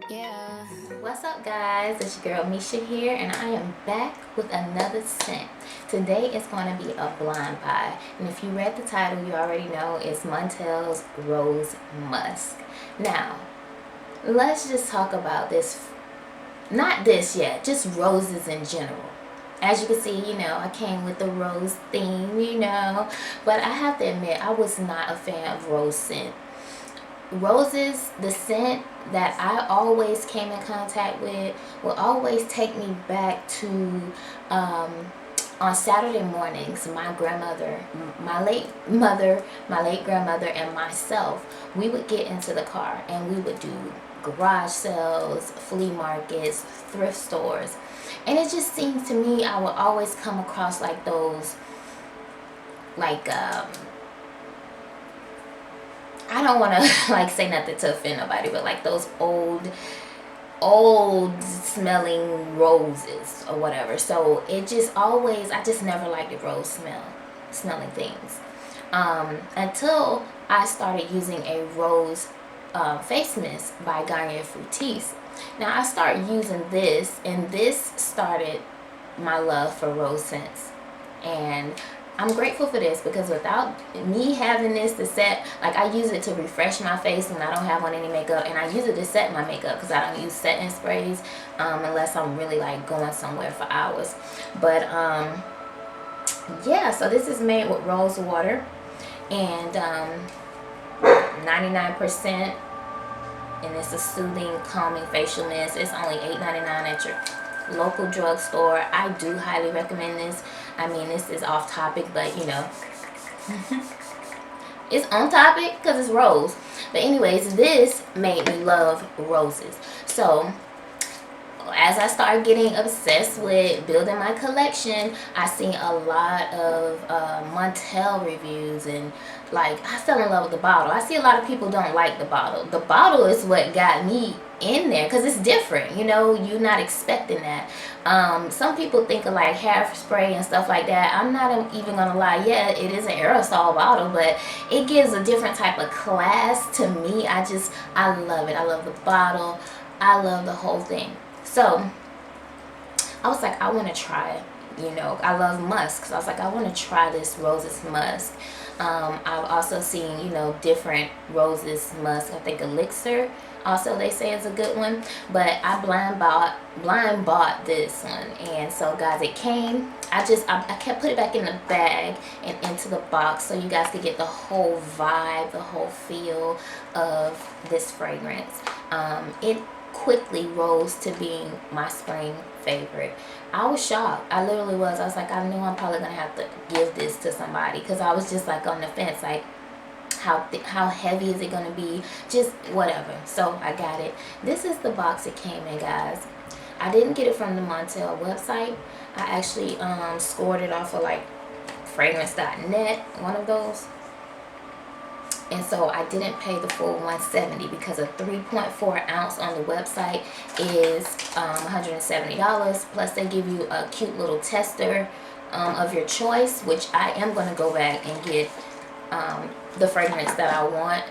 Yeah. What's up, guys? It's your girl Misha here, and I am back with another scent. Today is going to be a blind buy, and if you read the title, you already know it's Montale's Rose Musk. Now, let's just talk about this. Not this yet, just roses in general. As you can see, I came with the rose theme, but I have to admit, I was not a fan of rose scent. Roses, the scent that I always came in contact with, will always take me back to on Saturday mornings, my grandmother, my late grandmother, and myself, we would get into the car and we would do garage sales, flea markets, thrift stores. And it just seems to me I would always come across like those, like, I don't want to like say nothing to offend nobody, but like those old smelling roses or whatever. So it just always, I just never liked the rose smelling things until I started using a rose face mist by Garnier Fructis. Now I started using this, and this started my love for rose scents. And I'm grateful for this, because without me having this to set, like, I use it to refresh my face when I don't have on any makeup, and I use it to set my makeup because I don't use setting sprays unless I'm really like going somewhere for hours. But yeah, so this is made with rose water and 99%, and it's a soothing, calming facial mist. It's only $8.99 at your local drugstore. I do highly recommend this. I mean, this is off topic, but it's on topic because it's rose. But anyways, this made me love roses. So as I started getting obsessed with building my collection, I seen a lot of Montale reviews, and like, I fell in love with the bottle. I see a lot of people don't like the bottle. The bottle is what got me in there because it's different. You're not expecting that. Some people think of like hairspray and stuff like that. I'm not even gonna lie. Yeah, it is an aerosol bottle, but it gives a different type of class to me. I love it. I love the bottle. I love the whole thing. So I was like, I want to try it. I love musk, so I was like, I want to try this roses musk. I've also seen, different roses musk. I think elixir also they say is a good one, but I blind bought this one. And so guys, it came, I kept putting it back in the bag and into the box so you guys could get the whole vibe, the whole feel of this fragrance. It quickly rose to being my spring favorite. I was shocked. I literally was. I was like, I know I'm probably gonna have to give this to somebody, because I was just like on the fence, like, how heavy is it gonna be, just whatever. So I got it. This is the box it came in, guys. I didn't get it from the Montale website. I actually scored it off of like fragrance.net, one of those. And so I didn't pay the full $170, because a 3.4 ounce on the website is $170. Plus they give you a cute little tester of your choice, which I am going to go back and get the fragrance that I want.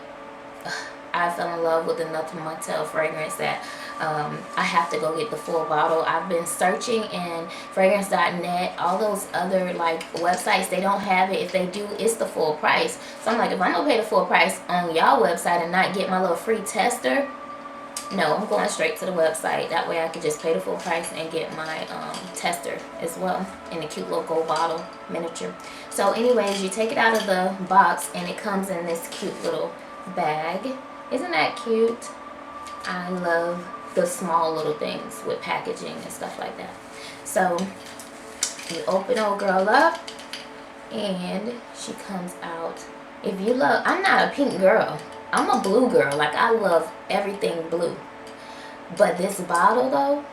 I fell in love with another Montale fragrance that I have to go get the full bottle. I've been searching in fragrance.net, all those other like websites, they don't have it. If they do, it's the full price. So I'm like, if I'm gonna pay the full price on y'all website and not get my little free tester, no, I'm going straight to the website. That way I can just pay the full price and get my tester as well in the cute little gold bottle miniature. So anyways, you take it out of the box and it comes in this cute little bag. Isn't that cute? I love the small little things with packaging and stuff like that. So you open old girl up and she comes out. If you love, I'm not a pink girl, I'm a blue girl. Like, I love everything blue. But this bottle though,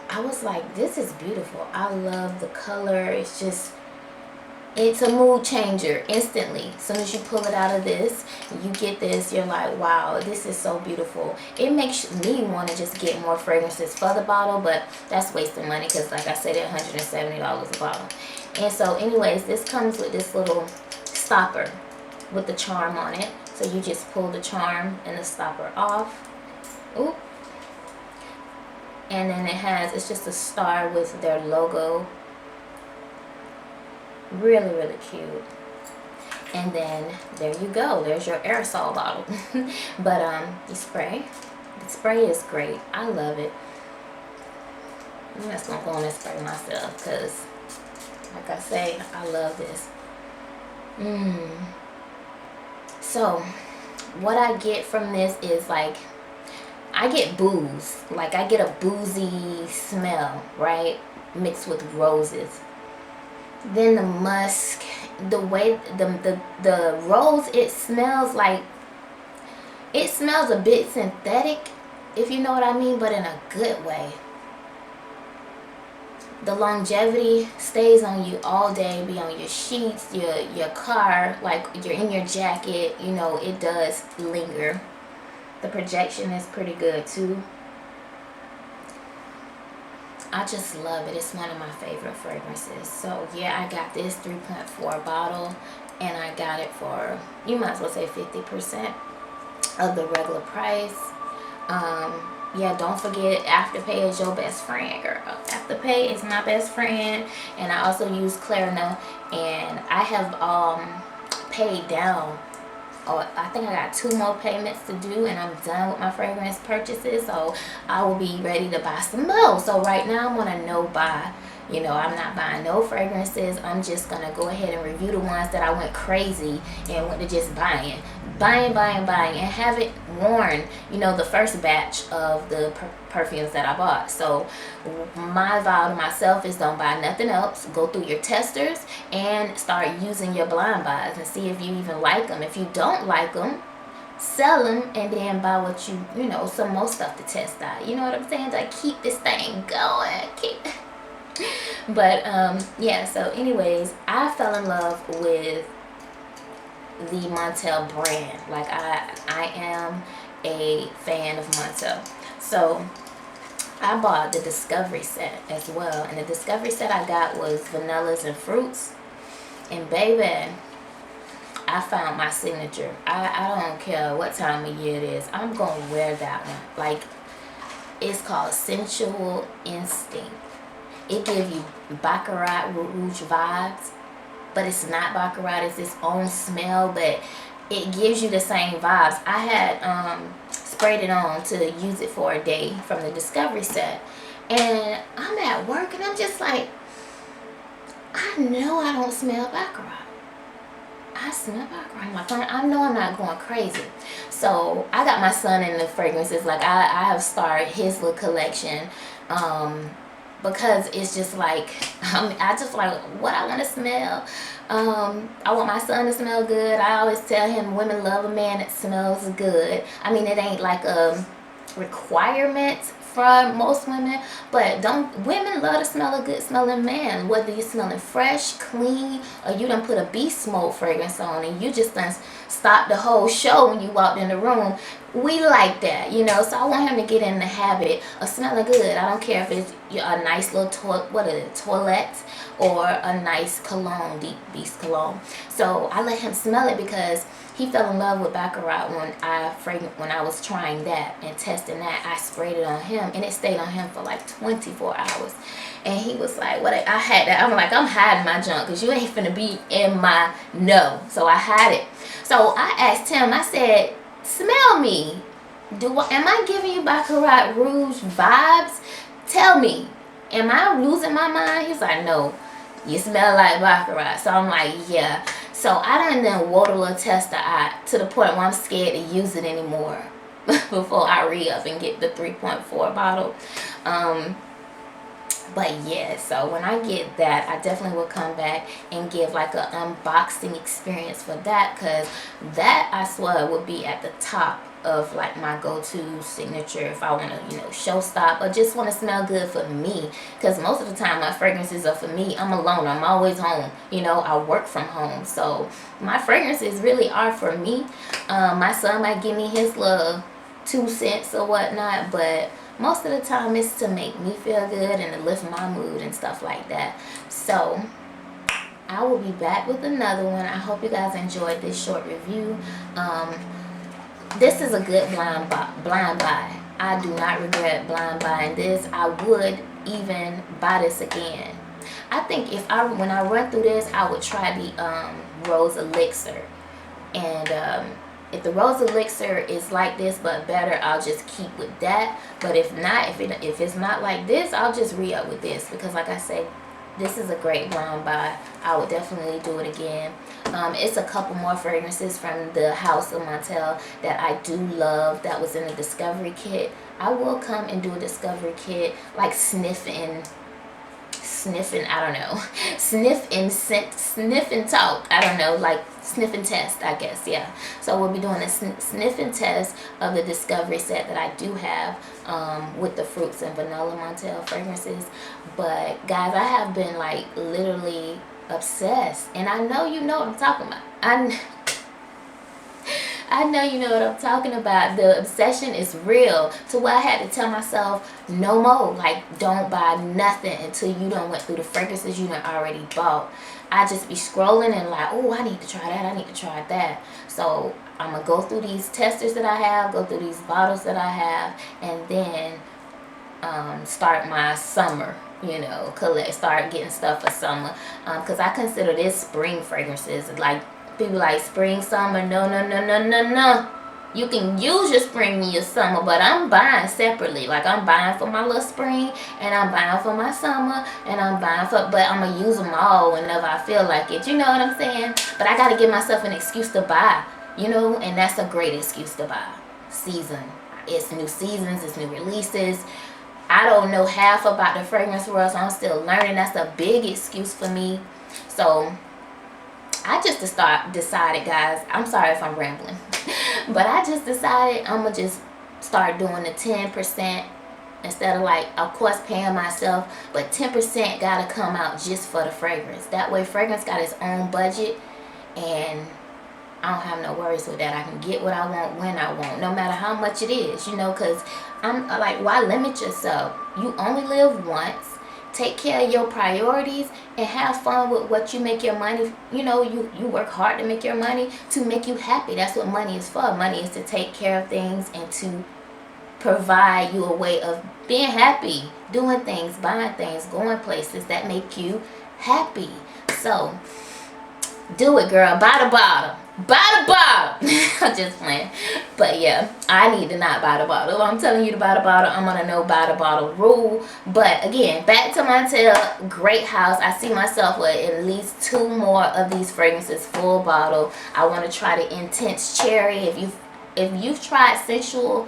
I was like, this is beautiful. I love the color. It's a mood changer instantly. As soon as you pull it out of this, you get this, you're like, wow, this is so beautiful. It makes me want to just get more fragrances for the bottle, but that's wasting money because, like I said, it's $170 a bottle. And so anyways, this comes with this little stopper with the charm on it. So you just pull the charm and the stopper off. Oop. And then it's just a star with their logo. Really, really cute. And then there you go. There's your aerosol bottle. But the spray is great. I love it. I'm just gonna go on and spray myself because, like I say, I love this. So what I get from this is like, I get booze. Like I get a boozy smell, right? Mixed with roses. Then the musk, the way the rose, it smells like, it smells a bit synthetic, if you know what I mean, but in a good way. The longevity stays on you all day, be on your sheets, your car, like you're in your jacket, you know, it does linger. The projection is pretty good too. I just love it. It's one of my favorite fragrances. So yeah, I got this 3.4 bottle, and I got it for, you might as well say 50% of the regular price. Yeah, don't forget, Afterpay is your best friend, girl. Afterpay is my best friend. And I also use Klarna, and I have paid down. Oh, I think I got 2 more payments to do, and I'm done with my fragrance purchases, so I will be ready to buy some more. So right now I'm on a no buy. You know, I'm not buying no fragrances. I'm just gonna go ahead and review the ones that I went crazy and went to just buying, and haven't worn, you know, the first batch of the perfumes that I bought. So my vow to myself is don't buy nothing else. Go through your testers and start using your blind buys and see if you even like them. If you don't like them, sell them and then buy what you know, some more stuff to test out. You know what I'm saying? Like, keep this thing going. But yeah, so anyways, I fell in love with the Montale brand. Like I am a fan of Montale. So I bought the Discovery set as well, and the Discovery set I got was vanillas and fruits. And baby, I found my signature. I don't care what time of year it is, I'm gonna wear that one. Like, it's called Sensual Instinct. It gives you Baccarat Rouge vibes, but it's not Baccarat. It's its own smell, but it gives you the same vibes. I had sprayed it on to use it for a day from the Discovery set, and I'm at work and I'm just like, I know I don't smell Baccarat. I smell Baccarat. I'm like, I know I'm not going crazy. So I got my son in the fragrances. Like I have started his little collection. Because it's just like, I just like what I want to smell. I want my son to smell good. I always tell him women love a man that smells good. I mean, it ain't like a requirement for most women, but women love to smell a good smelling man, whether you're smelling fresh, clean, or you done put a beast mode fragrance on and you just done stopped the whole show when you walked in the room. We like that, you know. So I want him to get in the habit of smelling good. I don't care if it's a nice little toilette or a nice cologne, deep beast cologne. So I let him smell it because he fell in love with Baccarat when I was trying that and testing that. I sprayed it on him and it stayed on him for like 24 hours. And he was like, what? I had that. I'm like, I'm hiding my junk because you ain't finna be in my no. So I had it. So I asked him, I said, smell me. Am I giving you Baccarat Rouge vibes? Tell me. Am I losing my mind? He's like, no, you smell like Baccarat. So I'm like, yeah. So I done wore the little tester out to the point where I'm scared to use it anymore before I re-up and get the 3.4 bottle. But yeah, so when I get that, I definitely will come back and give like an unboxing experience for that, because that, I swear, would be at the top of like my go-to signature if I want to, you know, show stop or just want to smell good for me. Because most of the time my fragrances are for me. I'm alone. I'm always home. You know, I work from home. So my fragrances really are for me. My son might give me his little 2 cents or whatnot, but most of the time it's to make me feel good and to lift my mood and stuff like that. So I will be back with another one. I hope you guys enjoyed this short review. This is a good blind buy. I do not regret blind buying this. I would even buy this again. I think when I run through this, I would try the rose elixir. And if the rose elixir is like this but better, I'll just keep with that. But if not, if it's not like this, I'll just re-up with this, because like I said, this is a great blind buy. I would definitely do it again. It's a couple more fragrances from the house of Montale that I do love that was in the discovery kit. I will come and do a discovery kit, like sniffing, I don't know, sniff and talk, I don't know, like sniff and test, I guess. Yeah, so we'll be doing a sniff and test of the discovery set that I do have with the fruits and vanilla Montale fragrances. But guys, I have been like literally obsessed, and I know you know what I'm talking about. I know you know what I'm talking about. The obsession is real, to where I had to tell myself no more. Like, don't buy nothing until you done went through the fragrances you done already bought. I just be scrolling and like, oh, I need to try that, I need to try that. So I'm gonna go through these testers that I have, go through these bottles that I have, and then start my summer, you know, start getting stuff for summer, because I consider this spring fragrances. Like, people like spring, summer. No. You can use your spring and your summer, but I'm buying separately. Like, I'm buying for my little spring, and I'm buying for my summer, and I'm buying for, but I'm gonna use them all whenever I feel like it. You know what I'm saying? But I gotta give myself an excuse to buy, you know, and that's a great excuse to buy. Season. It's new seasons, it's new releases. I don't know half about the fragrance world, so I'm still learning. That's a big excuse for me. So I just decided, guys, I'm sorry if I'm rambling, but I just decided I'm going to just start doing the 10% instead of, like, of course, paying myself, but 10% got to come out just for the fragrance. That way, fragrance got its own budget, and I don't have no worries with that. I can get what I want when I want, no matter how much it is, you know, because I'm like, why limit yourself? You only live once. Take care of your priorities and have fun with what you make your money. You know, you work hard to make your money to make you happy. That's what money is for. Money is to take care of things and to provide you a way of being happy, doing things, buying things, going places that make you happy. So do it, girl. Buy the bottle. Buy the bottle. I'm just playing. But yeah, I need to not buy the bottle. If I'm telling you to buy the bottle, I'm going to know buy the bottle rule. But again, back to Montale. Great house. I see myself with at least 2 more of these fragrances full bottle. I want to try the Intense Cherry. If you've tried Sensual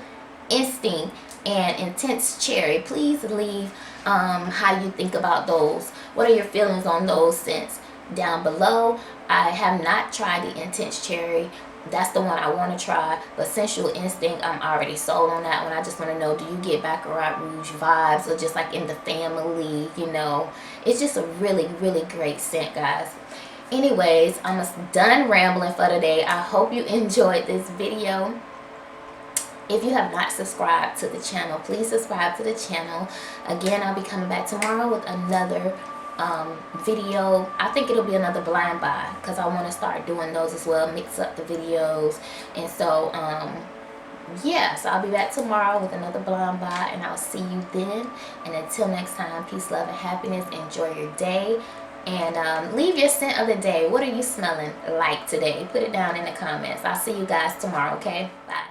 Instinct and Intense Cherry, please leave how you think about those. What are your feelings on those scents down below? I have not tried the Intense Cherry. That's the one I want to try. But Sensual Instinct, I'm already sold on that one. I just want to know, do you get Baccarat Rouge vibes, or just like In the Family, you know? It's just a really, really great scent, guys. Anyways, I'm done rambling for today. I hope you enjoyed this video. If you have not subscribed to the channel, please subscribe to the channel. Again, I'll be coming back tomorrow with another video. I think it'll be another blind buy, because I want to start doing those as well, mix up the videos. And so yeah, so I'll be back tomorrow with another blind buy, and I'll see you then. And until next time, peace, love, and happiness. Enjoy your day, and leave your scent of the day. What are you smelling like today? Put it down in the comments. I'll see you guys tomorrow. Okay, bye.